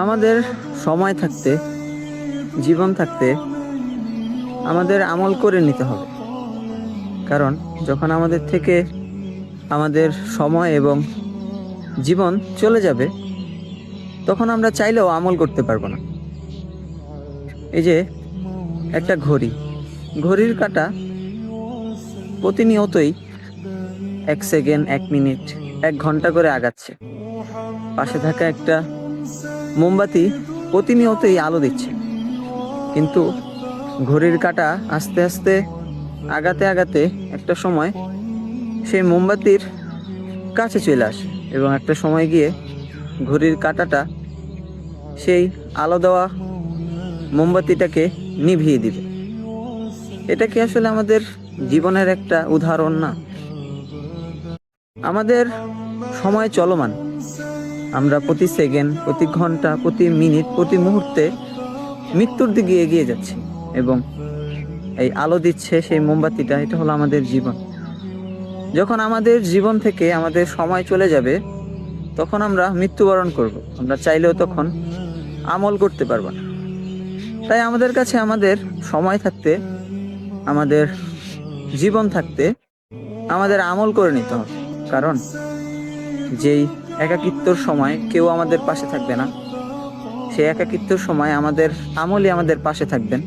আমাদের সময় থাকতে, জীবন থাকতে আমাদের আমল করে নিতে হবে। কারণ যখন আমাদের থেকে আমাদের সময় এবং জীবন চলে যাবে, তখন আমরা চাইলেও আমল করতে পারবো না। এই যে একটা ঘড়ির কাঁটা প্রতিনিয়তই 1 সেকেন্ড, 1 মিনিট, 1 ঘন্টা করে আগাচ্ছে। পাশে থাকা একটা মোমবাতি প্রতিনিয়তই আলো দিচ্ছে, কিন্তু ঘড়ির কাঁটা আস্তে আস্তে আগাতে আগাতে একটা সময় সেই মোমবাতির কাছে চলে আসে এবং একটা সময় গিয়ে ঘড়ির কাঁটাটা সেই আলো দেওয়া মোমবাতিটাকে নিভিয়ে দিবে। এটা কি আসলে আমাদের জীবনের একটা উদাহরণ না? আমাদের সময় চলমান, আমরা প্রতি সেকেন্ড, প্রতি ঘন্টা, প্রতি মিনিট, প্রতি মুহূর্তে মৃত্যুর দিকে এগিয়ে যাচ্ছি এবং এই আলো দিচ্ছে সেই মোমবাতিটা, এটা হলো আমাদের জীবন। যখন আমাদের জীবন থেকে আমাদের সময় চলে যাবে, তখন আমরা মৃত্যুবরণ করব। আমরা চাইলেও তখন আমল করতে পারবো না। তাই আমাদের কাছে আমাদের সময় থাকতে, আমাদের জীবন থাকতে আমাদের আমল করে নিতে হবে। কারণ যেই একাকিত্বর সময় কেউ আমাদের পাশে থাকবে না, সেই একাকিত্বর সময় আমাদের আমলই আমাদের পাশে থাকবেন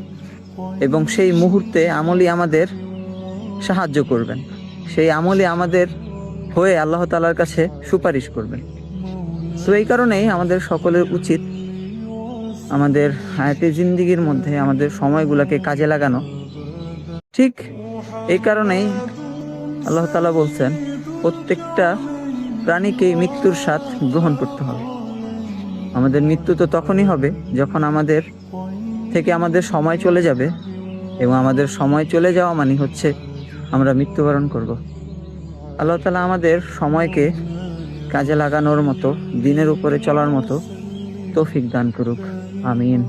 এবং সেই মুহূর্তে আমলই আমাদের সাহায্য করবেন। সেই আমলই আমাদের হয়ে আল্লাহ তাআলার কাছে সুপারিশ করবেন। তো এই কারণেই আমাদের সকলের উচিত আমাদের হায়াতে জিন্দেগির মধ্যে আমাদের সময়গুলোকে কাজে লাগানো। ঠিক এই কারণেই আল্লাহ তাআলা বলছেন, প্রত্যেকটা প্রাণীকেই মৃত্যুর স্বাদ গ্রহণ করতে হবে। আমাদের মৃত্যু তো তখনই হবে যখন আমাদের থেকে আমাদের সময় চলে যাবে, এবং আমাদের সময় চলে যাওয়া মানে হচ্ছে আমরা মৃত্যুবরণ করব। আল্লাহ তাআলা আমাদের সময়কে কাজে লাগানোর মতো, দিনের উপরে চলার মতো তৌফিক দান করুক। আমিন।